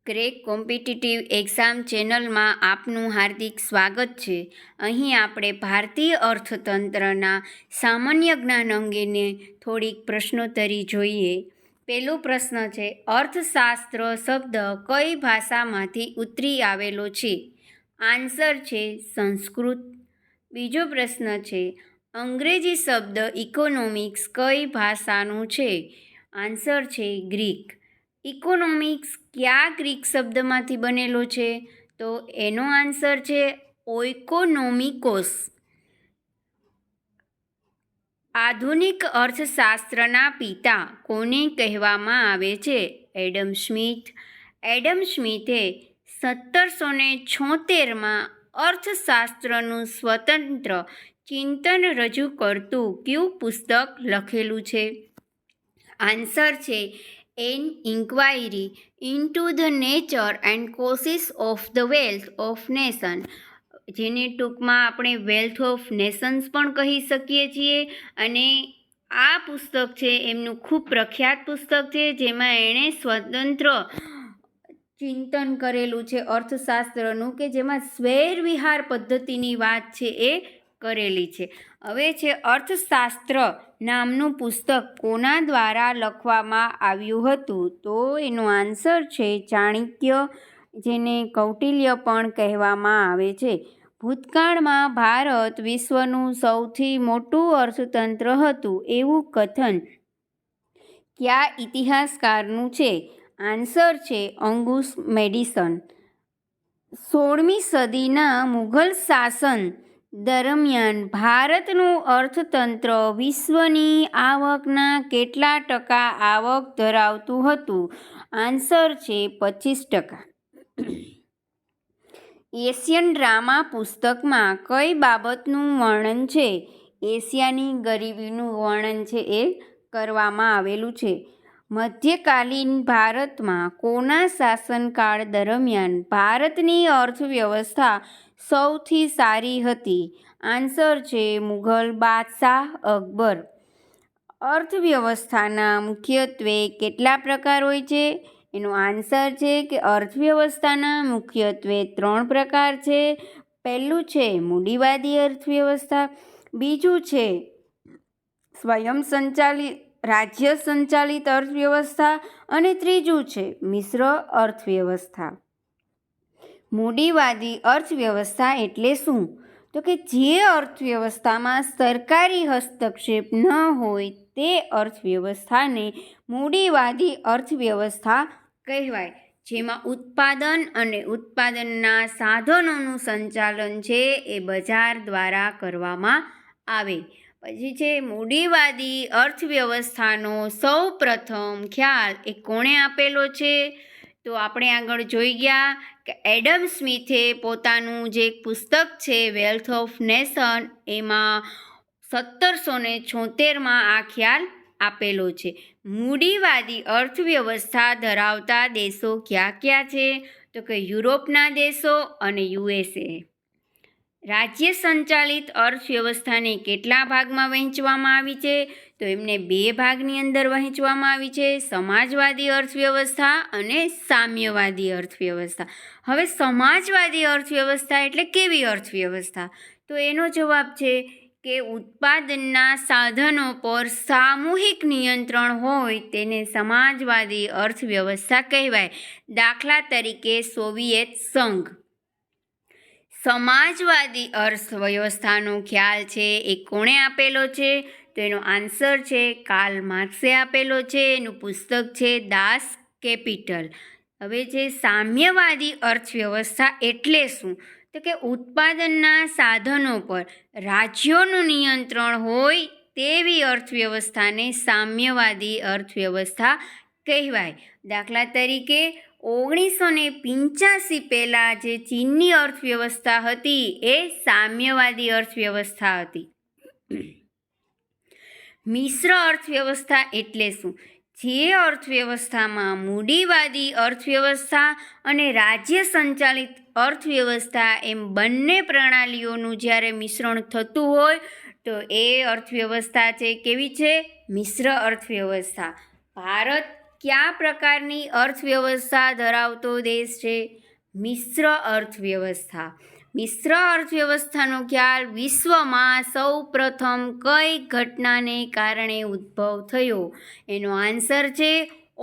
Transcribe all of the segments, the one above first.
Crack competitive exam ચેનલમાં આપનું હાર્દિક સ્વાગત છે. અહીં આપણે ભારતીય અર્થતંત્રના સામાન્ય જ્ઞાન અંગેને થોડીક પ્રશ્નોત્તરી જોઈએ. પહેલો પ્રશ્ન છે, અર્થશાસ્ત્ર શબ્દ કઈ ભાષામાંથી ઉતરી આવેલો છે? આન્સર છે સંસ્કૃત. બીજો પ્રશ્ન છે, અંગ્રેજી શબ્દ ઇકોનોમિક્સ કઈ ભાષાનું છે? આન્સર છે ગ્રીક. ઇકોનોમિક્સ કયા ગ્રીક શબ્દમાંથી બનેલો છે? તો એનો આન્સર છે ઓઇકોનોમિકોસ. આધુનિક અર્થશાસ્ત્રના પિતા કોને કહેવામાં આવે છે? Adam Smith. એડમ સ્મિથે 1776માં અર્થશાસ્ત્રનું સ્વતંત્ર ચિંતન રજૂ કરતું કયું પુસ્તક લખેલું છે? આન્સર છે an inquiry into the nature and causes of the wealth of nation, જેને ટૂંકમાં આપણે વેલ્થ ઓફ નેશન્સ પણ કહી શકીએ છીએ. અને આ પુસ્તક છે એમનું ખૂબ પ્રખ્યાત પુસ્તક છે, જેમાં એણે સ્વતંત્ર ચિંતન કરેલું છે અર્થશાસ્ત્રનું, કે જેમાં સ્વૈર વિહાર પદ્ધતિની વાત છે એ કરેલી છે. હવે છે અર્થશાસ્ત્ર નામનું પુસ્તક કોના દ્વારા લખવામાં આવ્યું હતું? તો એનો આન્સર છે ચાણક્ય, જેને કૌટિલ્ય પણ કહેવામાં આવે છે. ભૂતકાળમાં ભારત વિશ્વનું સૌથી મોટું અર્થતંત્ર હતું એવું કથન કયા ઇતિહાસકારનું છે? આન્સર છે અંગુસ મેડિસન. 16મી સદીના મુઘલ શાસન દરમિયાન ભારતનું અર્થતંત્ર વિશ્વની આવકના કેટલા ટકા આવક ધરાવતું હતું? આન્સર છે 25%. એશિયન ડ્રામા પુસ્તકમાં કઈ બાબતનું વર્ણન છે? એશિયાની ગરીબીનું વર્ણન છે એ કરવામાં આવેલું છે. મધ્યકાલીન ભારતમાં કોના શાસનકાળ દરમિયાન ભારતની અર્થવ્યવસ્થા સૌથી સારી હતી? આન્સર છે મુઘલ બાદશાહ અકબર. અર્થવ્યવસ્થાના મુખ્યત્વે કેટલા પ્રકાર હોય છે? એનો આન્સર છે કે અર્થવ્યવસ્થાના મુખ્યત્વે 3 પ્રકાર છે. પહેલું છે મૂડીવાદી અર્થવ્યવસ્થા, બીજું છે સ્વયં સંચાલિત રાજ્ય સંચાલિત અર્થવ્યવસ્થા, અને ત્રીજું છે મિશ્ર અર્થવ્યવસ્થા. મૂડીવાદી અર્થવ્યવસ્થા એટલે શું? તો કે જે અર્થવ્યવસ્થામાં સરકારી હસ્તક્ષેપ ન હોય તે અર્થવ્યવસ્થાને મૂડીવાદી અર્થવ્યવસ્થા કહેવાય, જેમાં ઉત્પાદન અને ઉત્પાદનના સાધનોનું સંચાલન છે એ બજાર દ્વારા કરવામાં આવે. પછી છે મૂડીવાદી અર્થવ્યવસ્થાનો સૌ પ્રથમ ખ્યાલ એ કોણે આપેલો છે? તો આપણે આગળ જોઈ ગયા કે એડમ સ્મિથે પોતાનું જે પુસ્તક છે વેલ્થ ઓફ નેશન, એમાં 1776માં આ ખ્યાલ આપેલો છે. મૂડીવાદી અર્થવ્યવસ્થા ધરાવતા દેશો કયા કયા છે? તો કે યુરોપના દેશો અને USA. રાજ્ય સંચાલિત અર્થવ્યવસ્થાને કેટલા ભાગમાં વહેંચવામાં આવી છે? તો એમને 2 ભાગની અંદર વહેંચવામાં આવી છે, સમાજવાદી અર્થવ્યવસ્થા અને સામ્યવાદી અર્થવ્યવસ્થા. હવે સમાજવાદી અર્થવ્યવસ્થા એટલે કેવી અર્થવ્યવસ્થા? તો એનો જવાબ છે કે ઉત્પાદનના સાધનો પર સામૂહિક નિયંત્રણ હોય તેને સમાજવાદી અર્થવ્યવસ્થા કહેવાય. દાખલા તરીકે સોવિયેત સંઘ. સમાજવાદી અર્થવ્યવસ્થાનો ખ્યાલ છે એ કોણે આપેલો છે? તો એનો આન્સર છે કાર્લ માર્ક્સે આપેલો છે. એનું પુસ્તક છે દાસ કેપિટલ. હવે જે સામ્યવાદી અર્થવ્યવસ્થા એટલે શું? તો કે ઉત્પાદનના સાધનો પર રાજ્યોનું નિયંત્રણ હોય તેવી અર્થવ્યવસ્થાને સામ્યવાદી અર્થવ્યવસ્થા કહેવાય. દાખલા તરીકે 1985 પહેલાં જે ચીનની અર્થવ્યવસ્થા હતી એ સામ્યવાદી અર્થવ્યવસ્થા હતી. મિશ્ર અર્થવ્યવસ્થા એટલે શું? જે અર્થવ્યવસ્થામાં મૂડીવાદી અર્થવ્યવસ્થા અને રાજ્ય સંચાલિત અર્થવ્યવસ્થા એમ બંને પ્રણાલીઓનું જ્યારે મિશ્રણ થતું હોય તો એ અર્થવ્યવસ્થા છે કેવી છે? મિશ્ર અર્થવ્યવસ્થા. ભારત કયા પ્રકારની અર્થવ્યવસ્થા ધરાવતો દેશ છે? મિશ્ર અર્થવ્યવસ્થા. મિશ્ર અર્થવ્યવસ્થાનો ખ્યાલ વિશ્વમાં સૌ પ્રથમ કઈ ઘટનાને કારણે ઉદ્ભવ થયો? એનો આન્સર છે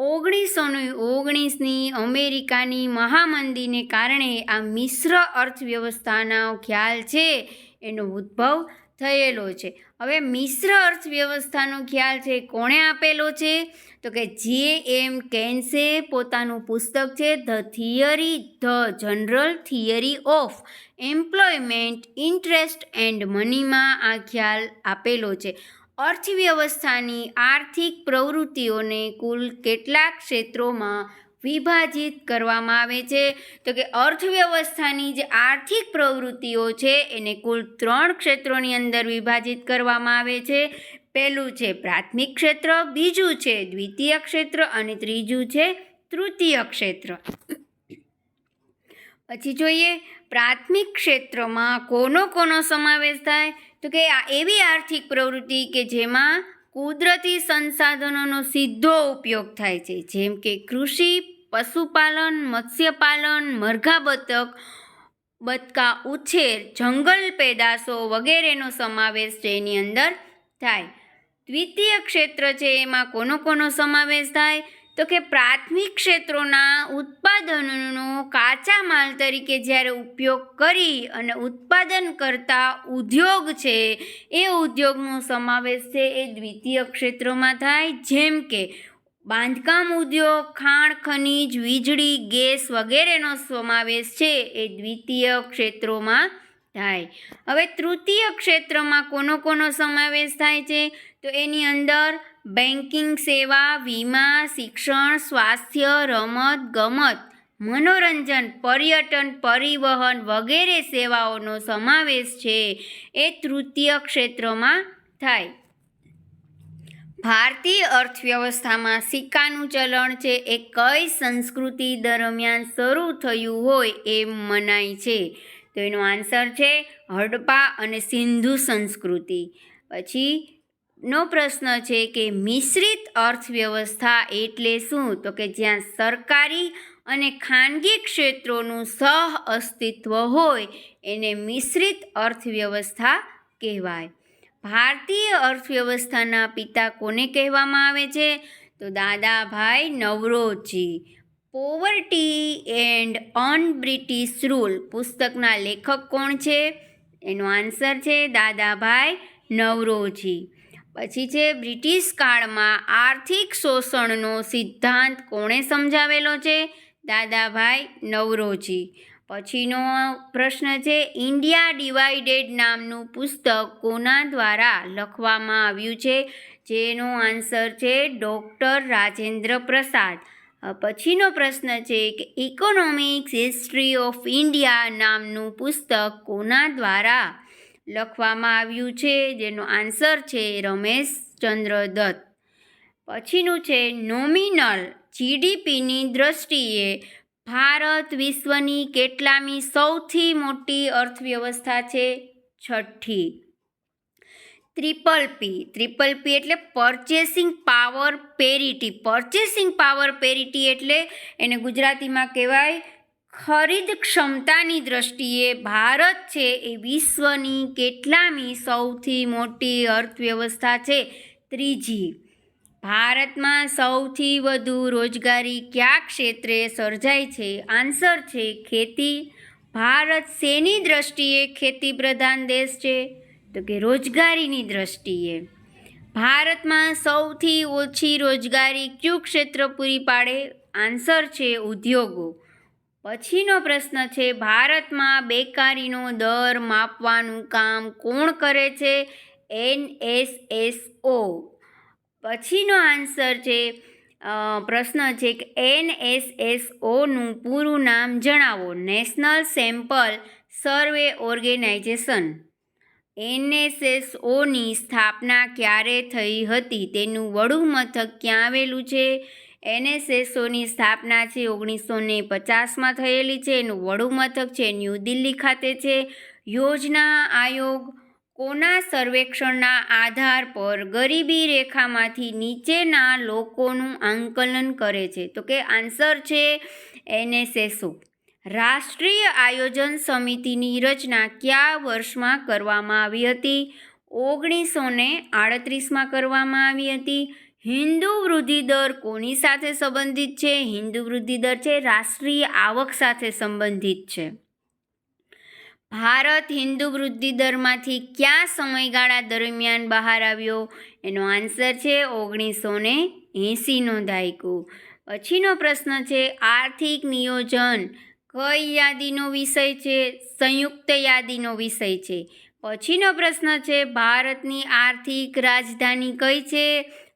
1919ની અમેરિકાની મહામંદીને કારણે આ મિશ્ર અર્થવ્યવસ્થાનો ખ્યાલ છે એનો ઉદ્ભવ થયેલો છે. હવે મિશ્ર અર્થવ્યવસ્થાનો ખ્યાલ છે કોણે આપેલો છે? તો કે Gyan કેન્સે પોતાનું પુસ્તક છે the general theory of employment interest and મનીમાં આ ખ્યાલ આપેલો છે. અર્થવ્યવસ્થાની આર્થિક પ્રવૃત્તિઓને કુલ કેટલાક ક્ષેત્રોમાં વિભાજિત કરવામાં આવે છે? તો કે અર્થવ્યવસ્થાની જે આર્થિક પ્રવૃત્તિઓ છે એને કુલ 3 ક્ષેત્રોની અંદર વિભાજિત કરવામાં આવે છે. પહેલું છે પ્રાથમિક ક્ષેત્ર, બીજું છે દ્વિતીય ક્ષેત્ર અને ત્રીજું છે તૃતીય ક્ષેત્ર. પછી જોઈએ પ્રાથમિક ક્ષેત્રમાં કોનો સમાવેશ થાય? તો કે આ એવી આર્થિક પ્રવૃત્તિ કે જેમાં કુદરતી સંસાધનોનો સીધો ઉપયોગ થાય છે, જેમ કે કૃષિ, પશુપાલન, મત્સ્યપાલન, મરઘા બતકા ઉછેર, જંગલ પેદાશો વગેરેનો સમાવેશ એની અંદર થાય. દ્વિતીય ક્ષેત્ર છે એમાં કોનો સમાવેશ થાય? તો કે પ્રાથમિક ક્ષેત્રોના ઉત્પાદનોનો કાચા માલ તરીકે જ્યારે ઉપયોગ કરી અને ઉત્પાદન કરતા ઉદ્યોગ છે એ ઉદ્યોગનો સમાવેશ છે એ દ્વિતીય ક્ષેત્રમાં થાય, જેમ કે બાંધકામ ઉદ્યોગ, ખાણ ખનીજ, વીજળી, ગેસ વગેરેનો સમાવેશ છે એ દ્વિતીય ક્ષેત્રોમાં થાય. હવે તૃતીય ક્ષેત્રમાં કોનો સમાવેશ થાય છે? તો એની અંદર બેન્કિંગ સેવા, વીમા, શિક્ષણ, સ્વાસ્થ્ય, રમત ગમત, મનોરંજન, પર્યટન, પરિવહન વગેરે સેવાઓનો સમાવેશ છે એ તૃતીય ક્ષેત્રમાં થાય. ભારતીય અર્થવ્યવસ્થામાં સિક્કાનું ચલણ છે એ કઈ સંસ્કૃતિ દરમિયાન શરૂ થયું હોય એમ મનાય છે? તો એનો આન્સર છે હડપ્પા અને સિંધુ સંસ્કૃતિ. પછીનો પ્રશ્ન છે કે મિશ્રિત અર્થવ્યવસ્થા એટલે શું? તો કે જ્યાં સરકારી અને ખાનગી ક્ષેત્રોનું સહ અસ્તિત્વ હોય એને મિશ્રિત અર્થવ્યવસ્થા કહેવાય. ભારતીય અર્થવ્યવસ્થાના પિતા કોને કહેવામાં આવે છે? તો Dadabhai Naoroji. Poverty and un-British rule પુસ્તકના લેખક કોણ છે? એનો આન્સર છે દાદાભાઈ નવરોજી. પછી છે બ્રિટિશ કાળમાં આર્થિક શોષણનો સિદ્ધાંત કોણે સમજાવેલો છે? દાદાભાઈ નવરોજી. પછીનો પ્રશ્ન છે ઇન્ડિયા ડિવાઇડેડ નામનું પુસ્તક કોના દ્વારા લખવામાં આવ્યું છે? જેનો આન્સર છે ડૉક્ટર રાજેન્દ્ર પ્રસાદ. પછીનો પ્રશ્ન છે કે ઇકોનોમિક્સ હિસ્ટ્રી ઓફ ઇન્ડિયા નામનું પુસ્તક કોના દ્વારા લખવામાં આવ્યું છે? જેનો આન્સર છે રમેશચંદ્ર દત્ત. પછીનું છે નોમિનલ જીડીપીની દ્રષ્ટિએ ભારત વિશ્વની કેટલામી સૌથી મોટી અર્થવ્યવસ્થા છે? 6ઠ્ઠી. ટ્રિપલ પી એટલે purchasing power parity. Purchasing power parity એટલે એને ગુજરાતીમાં કહેવાય ખરીદ ક્ષમતાની દ્રષ્ટિએ ભારત છે એ વિશ્વની કેટલામી સૌથી મોટી અર્થવ્યવસ્થા છે? 3જી. ભારતમાં સૌથી વધુ રોજગારી કયા ક્ષેત્રે સર્જાય છે? આન્સર છે ખેતી. ભારત શેની દ્રષ્ટિએ ખેતી પ્રધાન દેશ છે? તો કે રોજગારીની દ્રષ્ટિએ. ભારતમાં સૌથી ઓછી રોજગારી કયું ક્ષેત્ર પૂરી પાડે? આન્સર છે ઉદ્યોગો. પછીનો પ્રશ્ન છે ભારતમાં બેકારીનો દર માપવાનું કામ કોણ કરે છે? NSSO. પછીનો આન્સર છે પ્રશ્ન છે કે NSSOનું પૂરું નામ જણાવો. નેશનલ સેમ્પલ સર્વે ઓર્ગેનાઇઝેશન. NSSOની સ્થાપના ક્યારે થઈ હતી? તેનું વડું મથક ક્યાં આવેલું છે? NSSOની સ્થાપના છે 1950માં થયેલી છે. એનું વડું મથક છે ન્યૂ દિલ્હી ખાતે છે. યોજના આયોગ કોના સર્વેક્ષણના આધાર પર ગરીબી રેખામાંથી નીચેના લોકોનું આંકલન કરે છે? તો કે આન્સર છે NSSO. રાષ્ટ્રીય આયોજન સમિતિની રચના કયા વર્ષમાં કરવામાં આવી હતી? 1938માં કરવામાં આવી હતી. હિન્દુ વૃદ્ધિ દર કોની સાથે સંબંધિત છે? હિન્દુ વૃદ્ધિ દર છે રાષ્ટ્રીય આવક સાથે સંબંધિત છે. ભારત હિન્દુ વૃદ્ધિ દરમાંથી કયા સમયગાળા દરમિયાન બહાર આવ્યો? એનો આન્સર છે 1980નો દાયકો. પછીનો પ્રશ્ન છે આર્થિક નિયોજન કઈ યાદીનો વિષય છે? સંયુક્ત યાદીનો વિષય છે. પછીનો પ્રશ્ન છે ભારતની આર્થિક રાજધાની કઈ છે?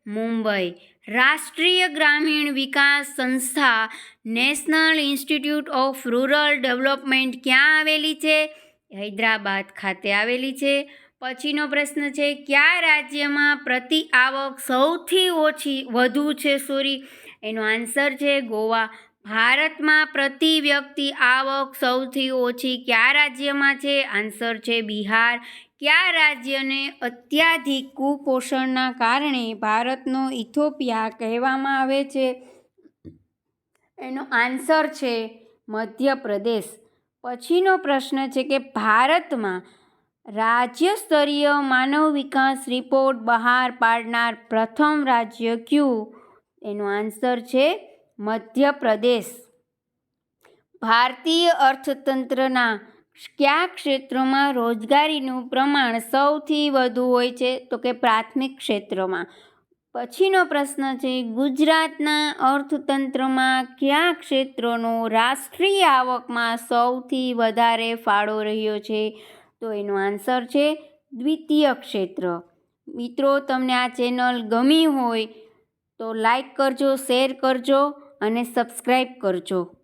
મુંબઈ. રાષ્ટ્રીય ગ્રામીણ વિકાસ સંસ્થા national institute of rural development ક્યાં આવેલી છે? હૈદરાબાદ ખાતે આવેલી છે. પછીનો પ્રશ્ન છે કયા રાજ્યમાં પ્રતિ આવક સૌથી વધુ છે? એનો આન્સર છે ગોવા. ભારતમાં પ્રતિ વ્યક્તિ આવક સૌથી ઓછી કયા રાજ્યમાં છે? આન્સર છે બિહાર. કયા રાજ્યને અત્યાધિક કુપોષણના કારણે ભારતનો ઇથોપિયા કહેવામાં આવે છે? એનો આન્સર છે મધ્યપ્રદેશ. પછીનો પ્રશ્ન છે કે ભારતમાં રાજ્ય સ્તરીય માનવ વિકાસ રિપોર્ટ બહાર પાડનાર પ્રથમ રાજ્ય કયું? એનો આન્સર છે મધ્યપ્રદેશ. ભારતીય અર્થતંત્રના કયા ક્ષેત્રમાં રોજગારીનું પ્રમાણ સૌથી વધુ હોય છે? તો કે પ્રાથમિક ક્ષેત્રમાં. પછીનો પ્રશ્ન છે ગુજરાતના અર્થતંત્રમાં કયા ક્ષેત્રનો રાષ્ટ્રીય આવકમાં સૌથી વધારે ફાળો રહ્યો છે? તો એનો આન્સર છે દ્વિતીય ક્ષેત્ર. મિત્રો, તમને આ ચેનલ ગમી હોય તો લાઈક કરજો, શેર કરજો અને સબસ્ક્રાઈબ કરજો.